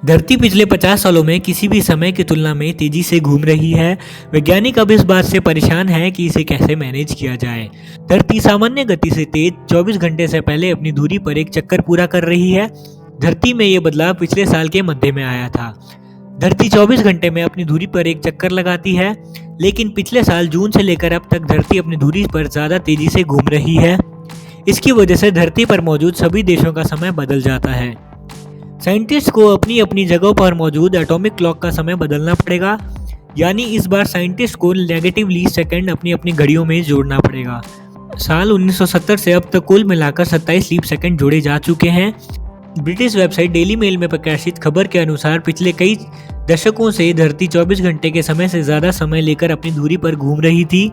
धरती पिछले 50 सालों में किसी भी समय की तुलना में तेजी से घूम रही है। वैज्ञानिक अब इस बात से परेशान है कि इसे कैसे मैनेज किया जाए। धरती सामान्य गति से तेज 24 घंटे से पहले अपनी दूरी पर एक चक्कर पूरा कर रही है। धरती में ये बदलाव पिछले साल के मध्य में आया था। धरती 24 घंटे में अपनी दूरी पर एक चक्कर लगाती है, लेकिन पिछले साल जून से लेकर अब तक धरती अपनी दूरी पर ज़्यादा तेजी से घूम रही है। इसकी वजह से धरती पर मौजूद सभी देशों का समय बदल जाता है। साइंटिस्ट को अपनी अपनी जगहों पर मौजूद एटॉमिक क्लॉक का समय बदलना पड़ेगा, यानी इस बार साइंटिस्ट को नेगेटिव लीप सेकंड अपनी अपनी घड़ियों में जोड़ना पड़ेगा। साल 1970 से अब तक कुल मिलाकर 27 लीप सेकंड जोड़े जा चुके हैं। ब्रिटिश वेबसाइट डेली मेल में प्रकाशित खबर के अनुसार पिछले कई दशकों से धरती 24 घंटे के समय से ज़्यादा समय लेकर अपनी दूरी पर घूम रही थी,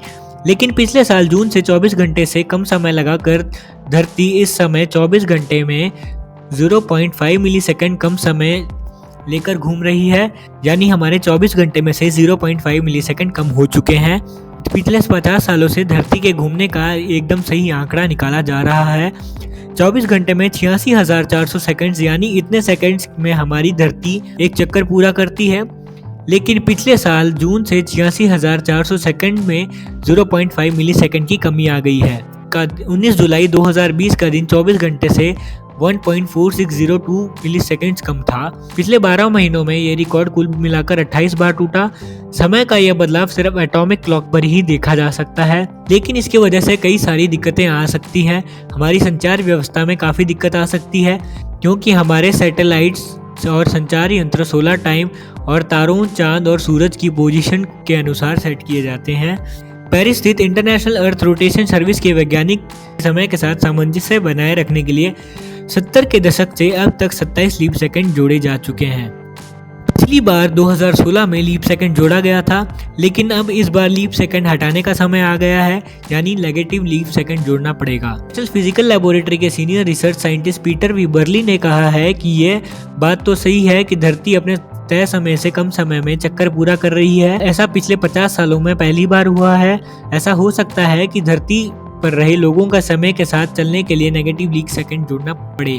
लेकिन पिछले साल जून से 24 घंटे से कम समय लगाकर धरती इस समय 24 घंटे में 0.5 मिलीसेकंड कम समय लेकर घूम रही है, यानी हमारे 24 घंटे में से 0.5 मिलीसेकंड कम हो चुके हैं। पिछले 50 सालों से धरती के घूमने का एकदम सही आंकड़ा निकाला जा रहा है। 24 घंटे में 86,400 सेकंड्स, यानी इतने सेकंड्स में हमारी धरती एक चक्कर पूरा करती है, लेकिन पिछले साल जून से 86,400 सेकंड में 0.5 मिलीसेकंड की कमी आ गई है। 19 जुलाई 2020 का दिन 24 घंटे से 1.4602 मिलीसेकंड्स कम था। पिछले 12 महीनों में ये रिकॉर्ड कुल मिलाकर 28 बार टूटा। समय का यह बदलाव सिर्फ एटॉमिक क्लॉक पर ही देखा जा सकता है, लेकिन इसकी वजह से कई सारी दिक्कतें आ सकती हैं। हमारी संचार व्यवस्था में काफ़ी दिक्कत आ सकती है, क्योंकि हमारे सैटेलाइट्स और संचार यंत्र सोलर टाइम और तारों, चांद और सूरज की पोजीशन के अनुसार सेट किए जाते हैं। पेरिस स्थित इंटरनेशनल अर्थ रोटेशन सर्विस के वैज्ञानिक समय के साथ सामंजस्य बनाए रखने के लिए 70 के दशक से अब तक 27 लीप सेकंड जोड़े जा चुके हैं। पिछली बार 2016 में लीप सेकंड जोड़ा गया था, लेकिन अब इस बार लीप सेकंड हटाने का समय आ गया है, यानी नेगेटिव लीप सेकंड जोड़ना पड़ेगा। नेशनल फिजिकल लेबोरेटरी के सीनियर रिसर्च साइंटिस्ट पीटर वीबर्ली ने कहा है कि यह बात तो सही है कि धरती अपने तय समय से कम समय में चक्कर पूरा कर रही है। ऐसा पिछले 50 सालों में पहली बार हुआ है। ऐसा हो सकता है कि धरती पर रहे लोगों का समय के साथ चलने के लिए नेगेटिव लीप सेकंड जोड़ना पड़े।